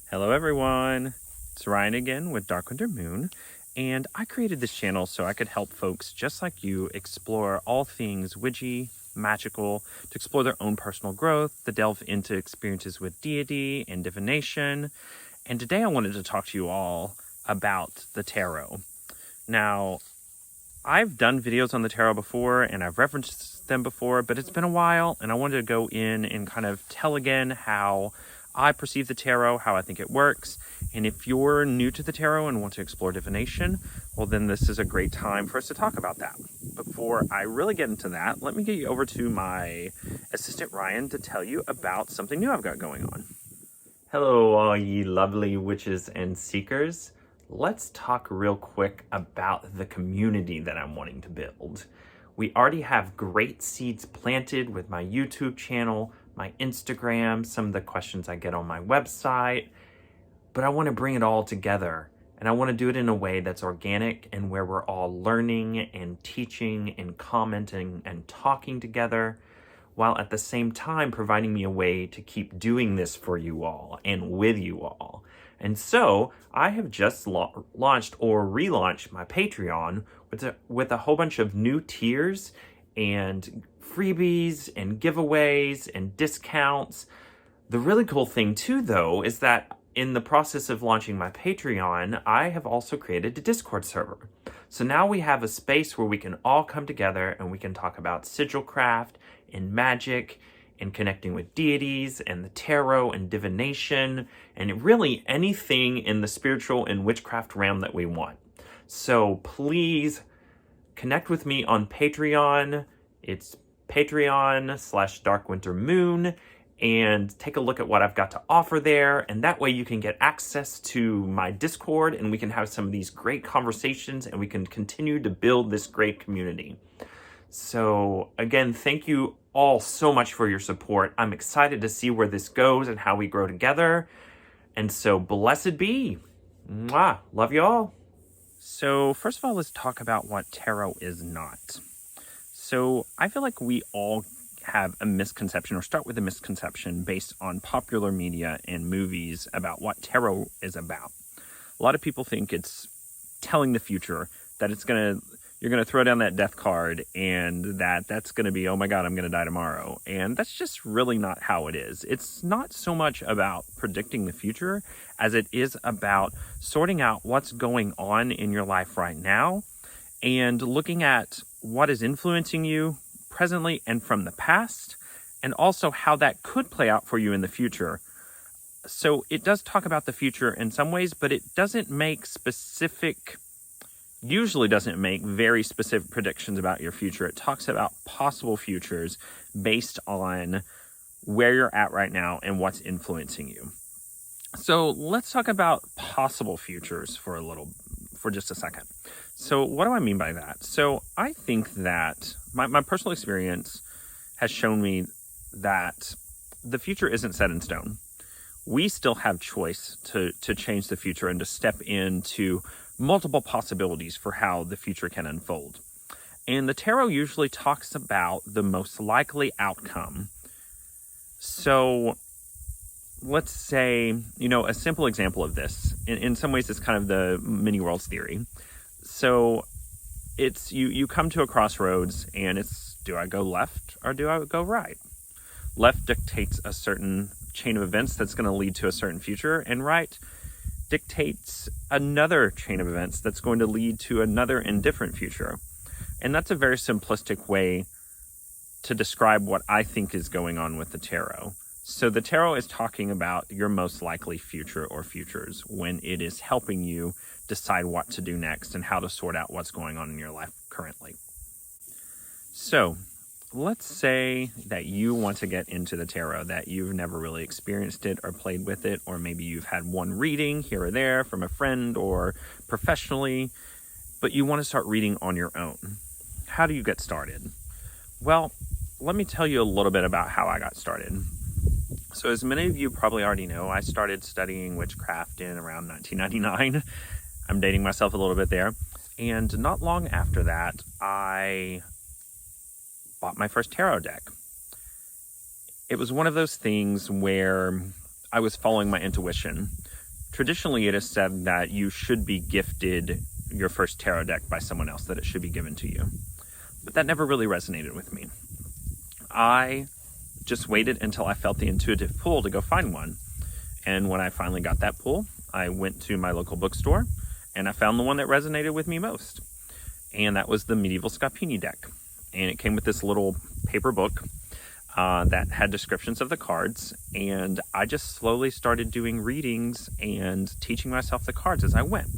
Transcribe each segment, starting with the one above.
Hello everyone, it's Ryan again with Dark Winter Moon, and I created this channel so I could help folks just like you explore all things witchy, magical, to explore their own personal growth, to delve into experiences with deity and divination. And today I wanted to talk to you all about the tarot. Now, I've done videos on the tarot before and I've referenced them before, but it's been a while and I wanted to go in and kind of tell again how I perceive the tarot, how I think it works. And if you're new to the tarot and want to explore divination, well, then this is a great time for us to talk about that. Before I really get into that, let me get you over to my assistant Ryan to tell you about something new I've got going on. Hello, all ye lovely witches and seekers. Let's talk real quick about the community that I'm wanting to build. We already have great seeds planted with my YouTube channel, my Instagram, some of the questions I get on my website, but I want to bring it all together, and I want to do it in a way that's organic and where we're all learning and teaching and commenting and talking together, while at the same time providing me a way to keep doing this for you all and with you all. And so I have just launched or relaunched my Patreon with a whole bunch of new tiers and freebies and giveaways and discounts. The really cool thing too, though, is that in the process of launching my Patreon, I have also created a Discord server. So now we have a space where we can all come together and we can talk about sigil craft and magic and connecting with deities and the tarot and divination and really anything in the spiritual and witchcraft realm that we want. So please connect with me on Patreon. It's Patreon/darkwintermoon, and take a look at what I've got to offer there. And that way you can get access to my Discord and we can have some of these great conversations and we can continue to build this great community. So again, thank you all so much for your support. I'm excited to see where this goes and how we grow together. And so blessed be. Mwah. Love you all. So first of all, let's talk about what tarot is not. So I feel like we all have a misconception or start with a misconception based on popular media and movies about what tarot is about. A lot of people think it's telling the future, that you're going to throw down that death card and that's going to be, oh my God, I'm going to die tomorrow. And that's just really not how it is. It's not so much about predicting the future as it is about sorting out what's going on in your life right now and looking at what is influencing you presently and from the past, and also how that could play out for you in the future. So it does talk about the future in some ways, but it usually doesn't make very specific predictions about your future. It talks about possible futures based on where you're at right now and what's influencing you. So let's talk about possible futures for just a second. So what do I mean by that? So I think that my personal experience has shown me that the future isn't set in stone. We still have choice to change the future and to step into multiple possibilities for how the future can unfold. And the tarot usually talks about the most likely outcome. So let's say, a simple example of this, in some ways it's kind of the mini worlds theory. So it's you come to a crossroads and it's, do I go left or do I go right? Left dictates a certain chain of events that's going to lead to a certain future, and right dictates another chain of events that's going to lead to another and different future. And that's a very simplistic way to describe what I think is going on with the tarot. So the tarot is talking about your most likely future or futures when it is helping you decide what to do next and how to sort out what's going on in your life currently. So let's say that you want to get into the tarot, that you've never really experienced it or played with it, or maybe you've had one reading here or there from a friend or professionally, but you want to start reading on your own. How do you get started? Well, let me tell you a little bit about how I got started. So as many of you probably already know, I started studying witchcraft in around 1999. I'm dating myself a little bit there. And not long after that, I bought my first tarot deck. It was one of those things where I was following my intuition. traditionally it is said that you should be gifted your first tarot deck by someone else, that it should be given to you. But that never really resonated with me. I just waited until I felt the intuitive pull to go find one. And when I finally got that pull, I went to my local bookstore and I found the one that resonated with me most. And that was the Medieval Scapini deck. And it came with this little paper book that had descriptions of the cards. And I just slowly started doing readings and teaching myself the cards as I went.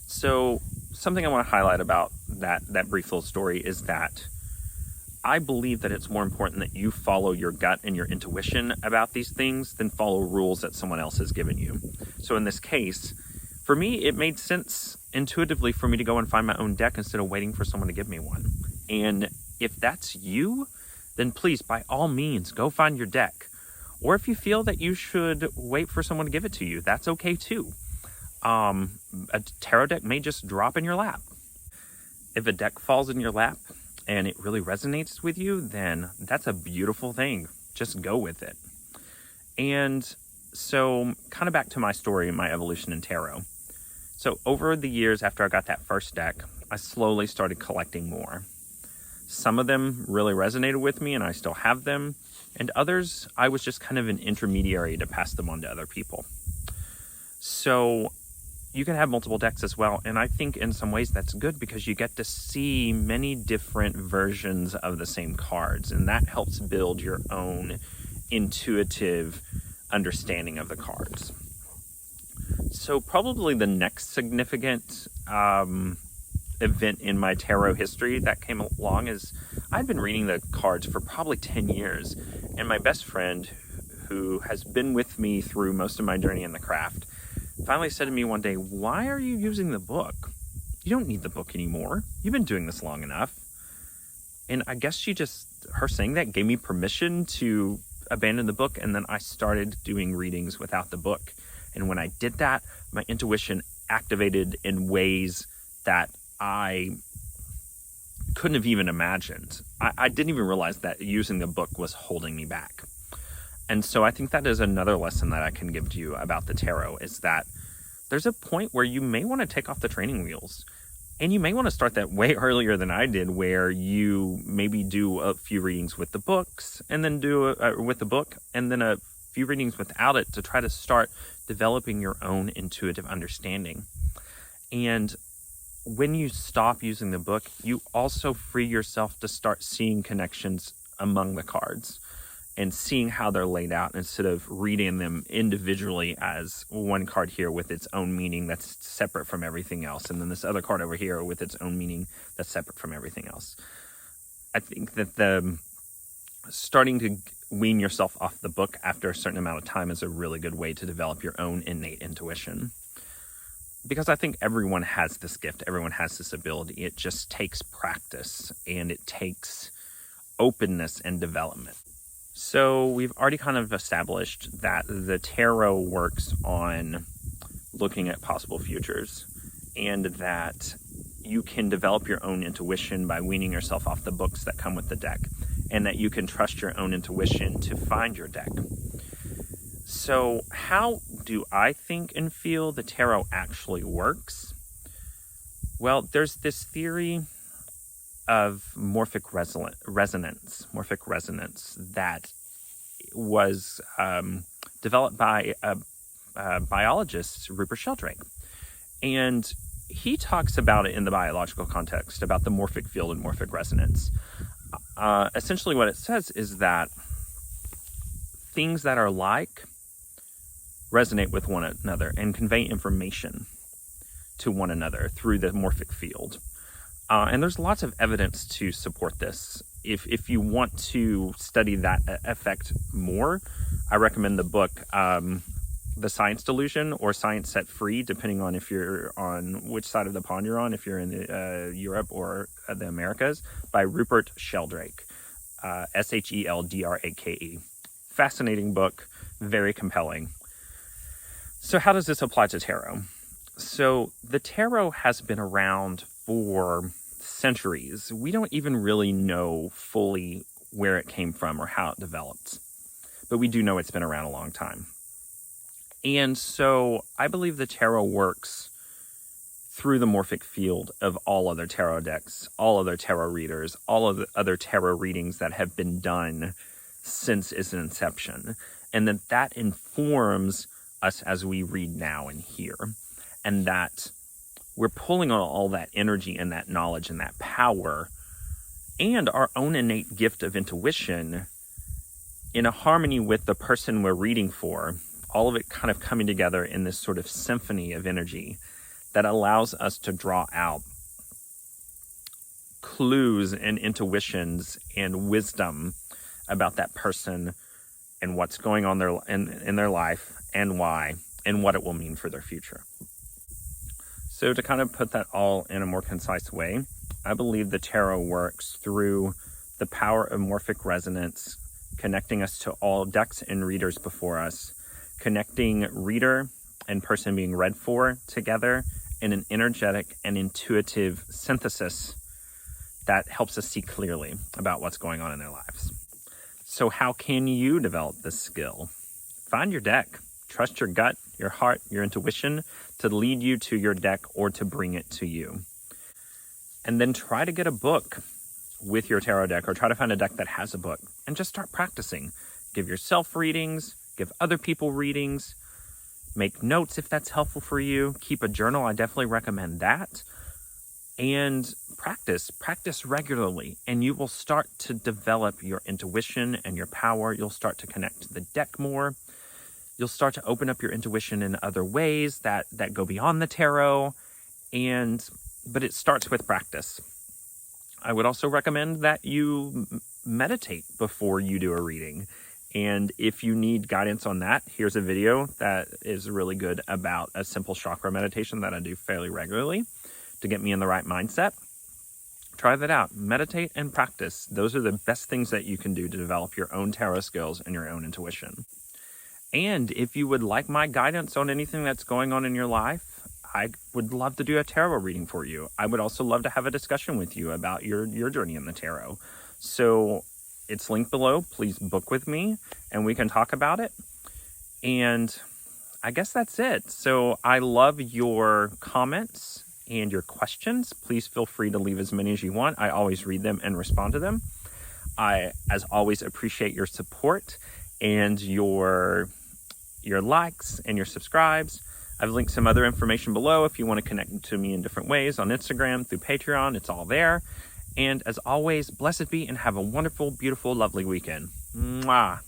So something I want to highlight about that brief little story is that I believe that it's more important that you follow your gut and your intuition about these things than follow rules that someone else has given you. So in this case, for me, it made sense intuitively for me to go and find my own deck instead of waiting for someone to give me one. And if that's you, then please, by all means, go find your deck. Or if you feel that you should wait for someone to give it to you, that's okay too. A tarot deck may just drop in your lap. If a deck falls in your lap and it really resonates with you, then that's a beautiful thing. Just go with it. And so kind of back to my story and my evolution in tarot. So over the years after I got that first deck, I slowly started collecting more. Some of them really resonated with me and I still have them. And others, I was just kind of an intermediary to pass them on to other people. So you can have multiple decks as well. And I think in some ways that's good because you get to see many different versions of the same cards. And that helps build your own intuitive understanding of the cards. So probably the next significant event in my tarot history that came along is I'd been reading the cards for probably 10 years. And my best friend, who has been with me through most of my journey in the craft, finally said to me one day, "Why are you using the book? You don't need the book anymore. You've been doing this long enough." And I guess her saying that gave me permission to abandon the book. And then I started doing readings without the book. And when I did that, my intuition activated in ways that I couldn't have even imagined. I didn't even realize that using the book was holding me back. And so I think that is another lesson that I can give to you about the tarot, is that there's a point where you may want to take off the training wheels. And you may want to start that way earlier than I did, where you maybe do a few readings with the books and then with the book and then a few readings without it to try to start developing your own intuitive understanding. And when you stop using the book, you also free yourself to start seeing connections among the cards and seeing how they're laid out instead of reading them individually as one card here with its own meaning that's separate from everything else, and then this other card over here with its own meaning that's separate from everything else. I think that the starting to wean yourself off the book after a certain amount of time is a really good way to develop your own innate intuition. Because I think everyone has this gift, everyone has this ability. It just takes practice and it takes openness and development. So we've already kind of established that the tarot works on looking at possible futures and that you can develop your own intuition by weaning yourself off the books that come with the deck, and that you can trust your own intuition to find your deck. So how do I think and feel the tarot actually works? Well, there's this theory of morphic resonance that was developed by a biologist, Rupert Sheldrake. And he talks about it in the biological context, about the morphic field and morphic resonance. Essentially what it says is that things that are alike resonate with one another and convey information to one another through the morphic field. And there's lots of evidence to support this. If you want to study that effect more, I recommend the book The Science Delusion or Science Set Free, depending on if you're on which side of the pond you're on, if you're in Europe or the Americas, by Rupert Sheldrake, Sheldrake. Fascinating book, very compelling. So how does this apply to tarot? So the tarot has been around for centuries. We don't even really know fully where it came from or how it developed, but we do know it's been around a long time. And so I believe the tarot works through the morphic field of all other tarot decks, all other tarot readers, all of the other tarot readings that have been done since its inception. And that informs us as we read now and here. And that we're pulling on all that energy and that knowledge and that power and our own innate gift of intuition in a harmony with the person we're reading for, all of it kind of coming together in this sort of symphony of energy that allows us to draw out clues and intuitions and wisdom about that person and what's going on in their life and why and what it will mean for their future. So to kind of put that all in a more concise way, I believe the tarot works through the power of morphic resonance, connecting us to all decks and readers before us, connecting reader and person being read for together in an energetic and intuitive synthesis that helps us see clearly about what's going on in their lives. So how can you develop this skill? Find your deck. Trust your gut, your heart, your intuition to lead you to your deck or to bring it to you. And then try to get a book with your tarot deck, or try to find a deck that has a book and just start practicing. Give yourself readings, give other people readings, make notes if that's helpful for you. Keep a journal. I definitely recommend that. And practice regularly, and you will start to develop your intuition and your power. You'll start to connect to the deck more. You'll start to open up your intuition in other ways that go beyond the tarot. But it starts with practice. I would also recommend that you meditate before you do a reading. And if you need guidance on that, here's a video that is really good about a simple chakra meditation that I do fairly regularly to get me in the right mindset. Try that out. Meditate and practice. Those are the best things that you can do to develop your own tarot skills and your own intuition. And if you would like my guidance on anything that's going on in your life, I would love to do a tarot reading for you. I would also love to have a discussion with you about your journey in the tarot. So it's linked below. Please book with me and we can talk about it. And I guess that's it. So I love your comments and your questions. Please feel free to leave as many as you want. I always read them and respond to them. I, as always, appreciate your support and your likes and your subscribes. I've linked some other information below if you want to connect to me in different ways on Instagram, through Patreon. It's all there. And as always, blessed be and have a wonderful, beautiful, lovely weekend. Mwah.